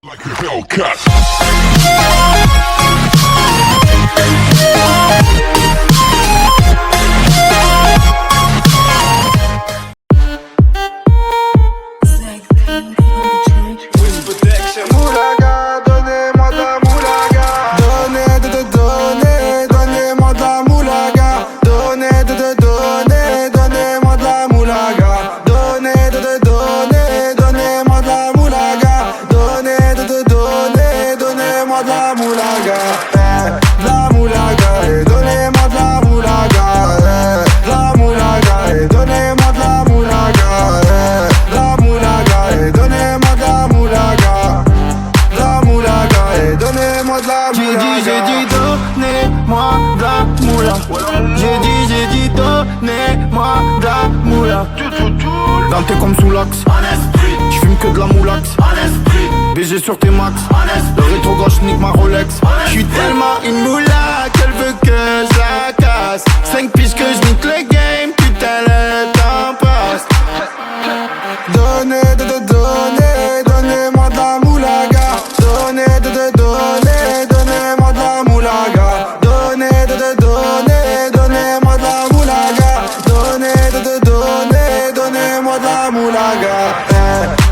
Like a Hellcat. Moulaga, donnez-moi de la moulaga. Donnez-moi de la moulaga. Donnez-moi de la moulaga. Donnez-moi de la moulaga. Donnez-moi de la moulaga. De la moulaga, et donnez-moi de la moulaga. De la moulaga, et donnez-moi de la moulaga. De la moulaga, et donnez-moi de la moulaga. La moulaga, et donnez-moi de la moulaga. J'ai dit donnez-moi de la moula. J'ai dit donnez-moi de la moula. Dans t'es comme sous l'axe, j'fume que de la moulax. BG sur tes max, le rétro gauche nique ma Rolex. J'suis tellement une moula qu'elle veut que je la casse. 5 piges que j'nique le game, putain le temps passe. Donnez-moi de la moulaga. Donnez-moi de la moulaga. Donnez-moi de la moulaga. Donnez-moi de la moulaga.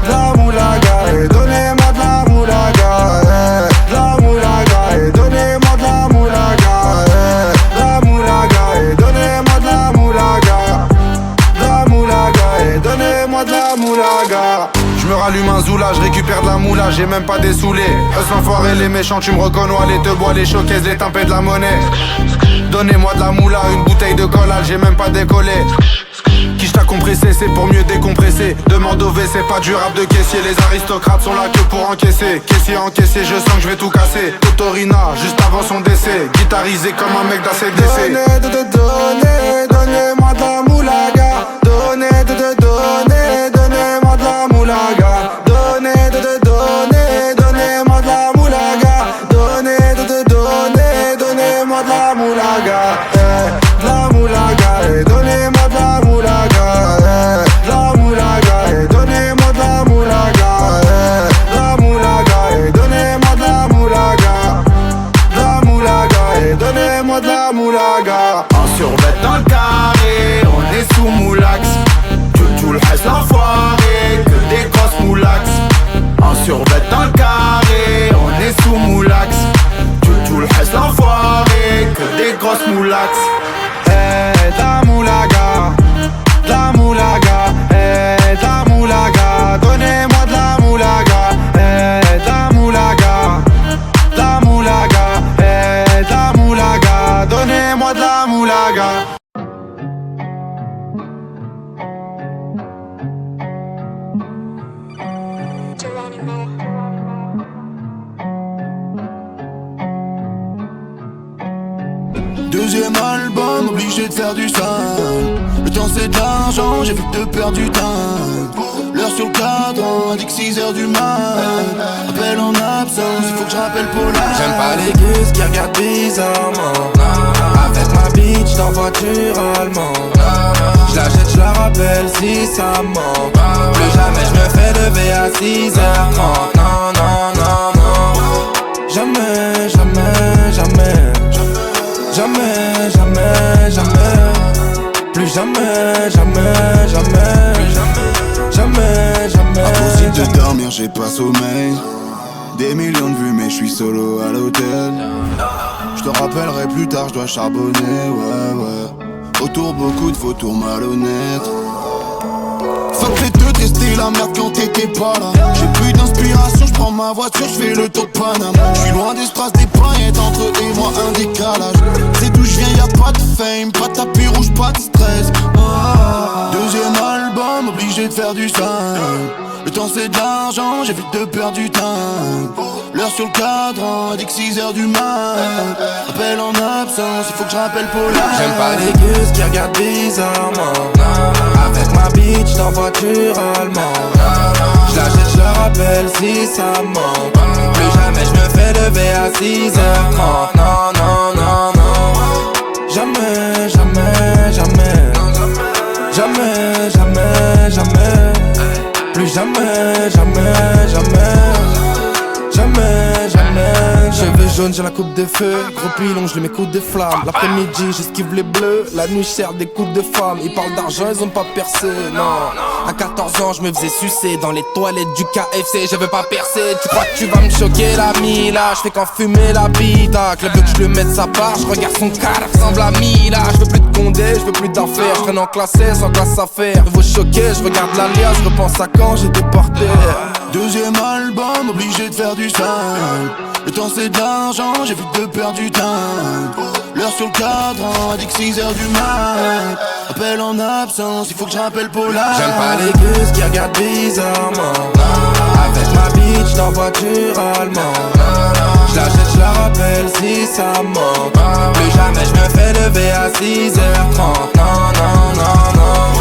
La moulaga, et donnez-moi de la moulaga. La moulaga, et donnez-moi de la moulaga. La moulaga, et donnez-moi de la moulaga. La moulaga, et donnez-moi de la moulaga. Je me rallume un zoula, je récupère de la moula, j'ai même pas dessoulé. Eux l'enfoiré, les méchants, tu me reconnais, les te bois, les showcases, les tempêtes de la monnaie. Donnez-moi de la moula, une bouteille de collage, j'ai même pas décollé. Qui t'a compressé, c'est pour mieux décompresser. Demande au WC, pas du rap de caissier. Les aristocrates sont là que pour encaisser. Caissier encaissé, je sens que je vais tout casser. Totorina, juste avant son décès. Guitarisé comme un mec d'ACDC. Donnez-moi de la moulaga. Donnez-moi de la moulaga. Donnez-moi de la moulaga. Donnez-moi de la moulaga. De la moulaga, et donnez-moi de la moulaga. La moulaga, et donnez-moi de la moulaga. La moulaga, et donnez-moi de la moulaga. La moulaga, et donnez-moi de la moulaga. En survêt dans le carré, on est sous moulax. Tout le reste l'enfoiré, que des grosses moulax. En survêt dans le carré, on est sous moulax. Tout le reste l'enfoiré, que des grosses moulax. La moulaga, la moulaga, la moulaga, donnez-moi de la moulaga, la moulaga, la moulaga, la moulaga, donnez-moi de la moulaga. Deuxième album, obligé de faire du sale. Le temps c'est de l'argent, j'évite de perdre du temps. L'heure sur le cadran, indique 6h du mat. Appel en absence, il faut que je rappelle Paula. J'aime pas les gus qui regardent bizarrement. Avec ma bitch dans voiture allemande. J'la jette, j'la rappelle si ça ment. Plus jamais j'me fais lever à 6h30. Non, non, non, non. Jamais, jamais, jamais. Jamais, jamais, jamais. Plus jamais, jamais, jamais. Jamais, jamais. Impossible de dormir, j'ai pas sommeil. Des millions de vues, mais je suis solo à l'hôtel. Je te rappellerai plus tard, je dois charbonner, ouais, ouais. Autour beaucoup de vautours malhonnêtes. Fuck les deux, tester la merde quand t'étais pas là. J'ai plus d'inspiration, j'prends ma voiture, j'fais le tour de Paname. J'suis loin des strass, des paillettes, entre eux et moi un décalage. C'est d'où j'viens, y'a pas de fame, pas de tapis rouge, pas de stress. Deuxième album, obligé de faire du sale. Le temps c'est de l'argent, j'évite de perdre du temps. L'heure sur le cadran, indique 6h du mat. Appel en absence, il faut que je rappelle Paula. J'aime pas les gus qui regardent bizarrement. Avec ma bitch dans voiture allemande. J'la jette, j'la rappelle si ça ment. Plus jamais j'me fais lever à 6h30. Non, non, non, non. Jamais, jamais, jamais. Jamais, jamais, jamais. Plus jamais, jamais, jamais. jaune, j'ai la coupe de feu. Gros pilon, je lui mets coups de flamme. L'après-midi, j'esquive les bleus. La nuit, je sers des coups de femmes. Ils parlent d'argent, ils ont pas percé, non. À 14 ans, je me faisais sucer dans les toilettes du KFC. Je veux pas percer, tu crois que tu vas me choquer la Mila. Je fais qu'enfumer la bite. Club veut que je le mette sa part. Je regarde son car, ressemble à Mila. Je veux plus de Condé, je veux plus d'affaires. Je traîne en classe S, en classe affaires. Vous choquer, je regarde l'alias. Je repense à quand j'étais porté. Deuxième album, obligé de faire du sale. Le temps c'est de l'argent, j'ai vite de perdre du temps. L'heure sur le cadran, a dit que 6h du mat. Appel en absence, il faut que je rappelle Paula. J'aime pas les gus qui regardent bizarrement. Avec ma bitch dans voiture allemande. Je la jette, je la rappelle si ça manque. Plus jamais je me fais lever à 6h30. Non, non, non, non.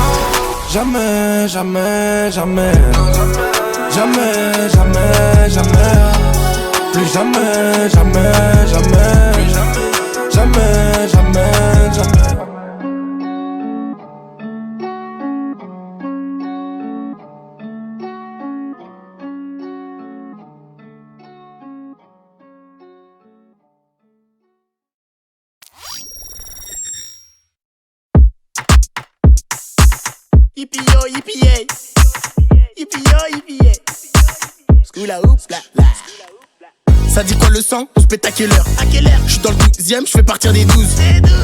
Jamais, jamais, jamais. Jamais, jamais, jamais. Plus jamais, jamais, jamais. Jamais, jamais, jamais. Yippee-yo, yippee-yay. Yippee-yo, yippee-yay. Skoula oups, la la. Ça dit quoi le sang? On se pète à quelle heure? J'suis dans le 12ème, j'fais partir des 12.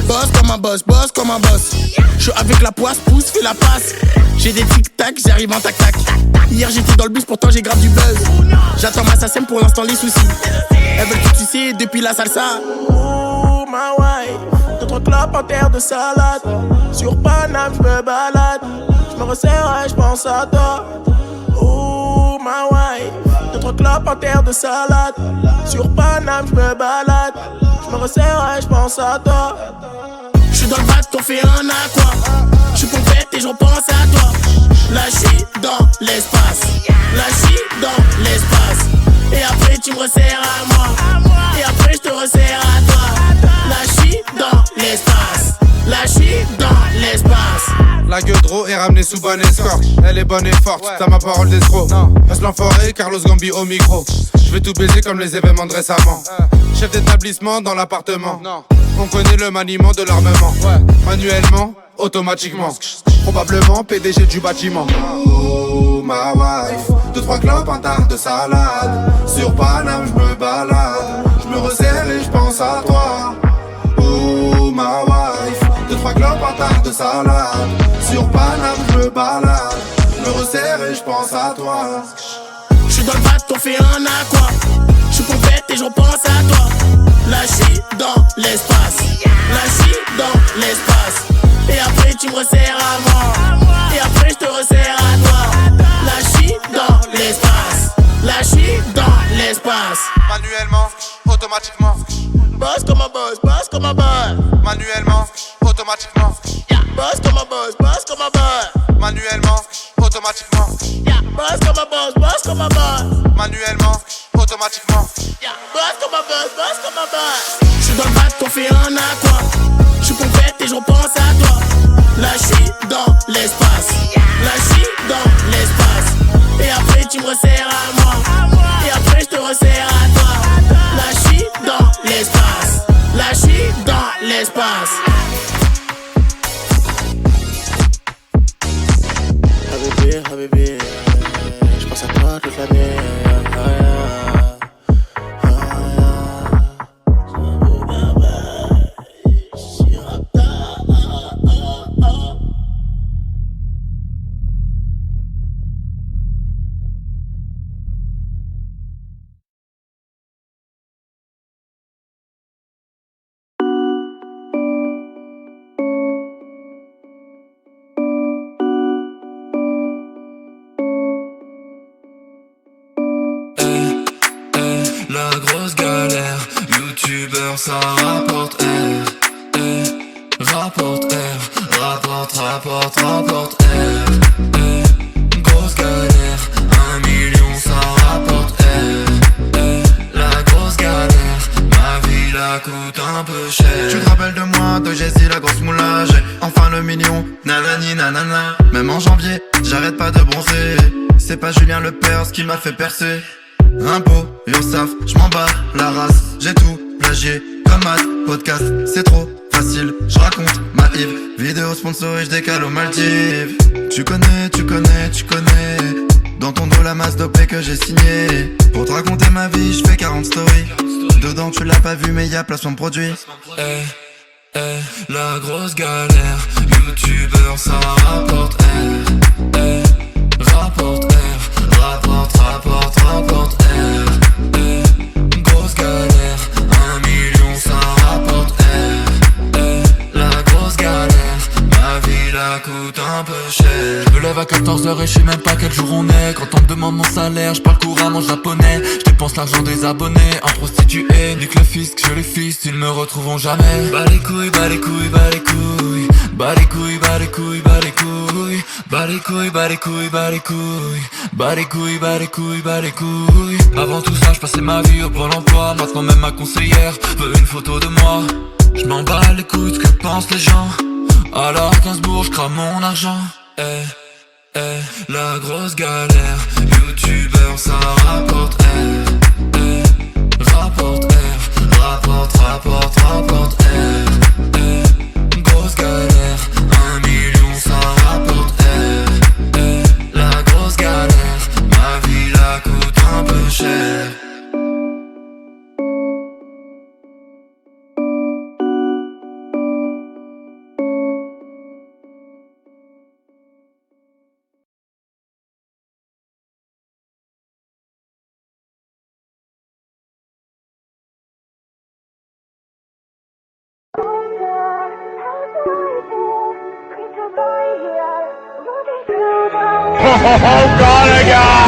Boss comme un boss, boss comme un boss. J'suis avec la poisse, pousse, fais la passe. J'ai des tic-tac, j'arrive en tac-tac. Hier j'étais dans le bus, pourtant j'ai grave du buzz. J'attends ma SACEM pour l'instant les soucis. Elles veulent que tu sais depuis la salsa. Oh ma wife, 2-3 clopes en terre de salade. Sur Paname j'me balade. J'me resserre et j'pense à toi. Oh ma wife, 2-3 clopes en terre de salade. Sur Paname j'me balade. J'me resserre et j'pense à toi. J'suis dans le bac, t'en fais un aqua. J'suis pompette et j'repense à toi. Là j'suis dans l'espace. Là j'suis dans l'espace. Et après tu me resserres à moi. Et après j'te resserre à toi. Là j'suis dans l'espace. Là j'suis dans l'espace. La Gueudreau est ramenée sous bonne escorte. Elle est bonne et forte, t'as ma parole d'escroc. Passe l'enfoiré, Carlos Gambi au micro. Je vais tout baiser comme les événements de récemment. Chef d'établissement dans l'appartement. On connaît le maniement de l'armement. Manuellement, automatiquement. Probablement PDG du bâtiment. Oh ma wife, 2-3 clopes, un tas de salade. Sur Paname j'me balade. J'me resserre et j'pense à toi. Oh ma wife, 2-3 clopes, un tas de salade. Sur Paname j'me balade. J'me resserre et j'pense à toi. J'suis dans le bac, t'en fais un aqua. J'suis pompette et j'repense à toi. Là j'suis dans l'espace. Là j'suis dans l'espace. Et après tu me resserres à moi. Et après j'te resserre à toi. Là j'suis dans l'espace. Là j'suis dans l'espace. Manuellement, automatiquement. Boss comme un boss, boss comme un boss. Manuellement, automatiquement. Boss comme un boss, boss comme un boss. Manuellement, automatiquement. Boss comme un boss, boss comme un boss. Manuellement, automatiquement. Boss comme un boss, boss comme un boss. J'suis dans le bac, t'en fais un aqua. J'suis pompette et j'repense à toi. Là j'suis dans l'espace. Là j'suis dans l'espace. Et après tu me resserres à moi. Et après j'te resserre à toi. Là j'suis dans l'espace. Là j'suis dans l'espace. Habibi, j'pense à toi toute l'année. La grosse galère, youtubeur ça rapporte R, rapporte R, rapporte R, grosse galère, 1 million ça rapporte R, la grosse galère, ma vie la coûte un peu cher. Tu te rappelles de moi, de Jessie, la grosse moulage. Enfin le million, nanani nanana. Même en janvier, j'arrête pas de bronzer. C'est pas Julien Lepers qui m'a fait percer. Impôt, URSAF, j'm'en bats la race. j'ai tout plagié comme maths, podcast, c'est trop facile. Je raconte ma Yves, vidéo sponsorisée, je décale aux Maldives. Tu connais, dans ton dos la masse dopée que j'ai signée. Pour te raconter ma vie, je fais 40 stories. Dedans tu l'as pas vu mais y'a placement de produit. La grosse galère, youtubeur ça rapporte R. Rapporte R, rapporte R. Grosse galère, 1 million ça rapporte R. La grosse galère, ma vie la coûte un peu cher. Je me lève à 14h et je sais même pas quel jour on est. Quand on me demande mon salaire, je parle couramment japonais. Je dépense l'argent des abonnés, un prostitué. Nique le fisc, je les fils, ils me retrouveront jamais. Bas les couilles, bas les couilles, bas les couilles. Bas les couilles, bas les couilles, bas les couilles. Bas les couilles, bas les couilles, bas les couilles. Bas les couilles, bas les couilles, bas les couilles. Avant tout ça, je passais ma vie au Pôle emploi. Maintenant même ma conseillère veut une photo de moi. Je m'en bats les couilles de ce que pensent les gens. Alors à Gainsbourg, je crame mon argent. La grosse galère, youtubeur ça rapporte R. Rapporte R, rapporte R. Grosse galère, 1 million ça rapporte R. La grosse galère, ma vie la coûte un peu cher. Oh, God,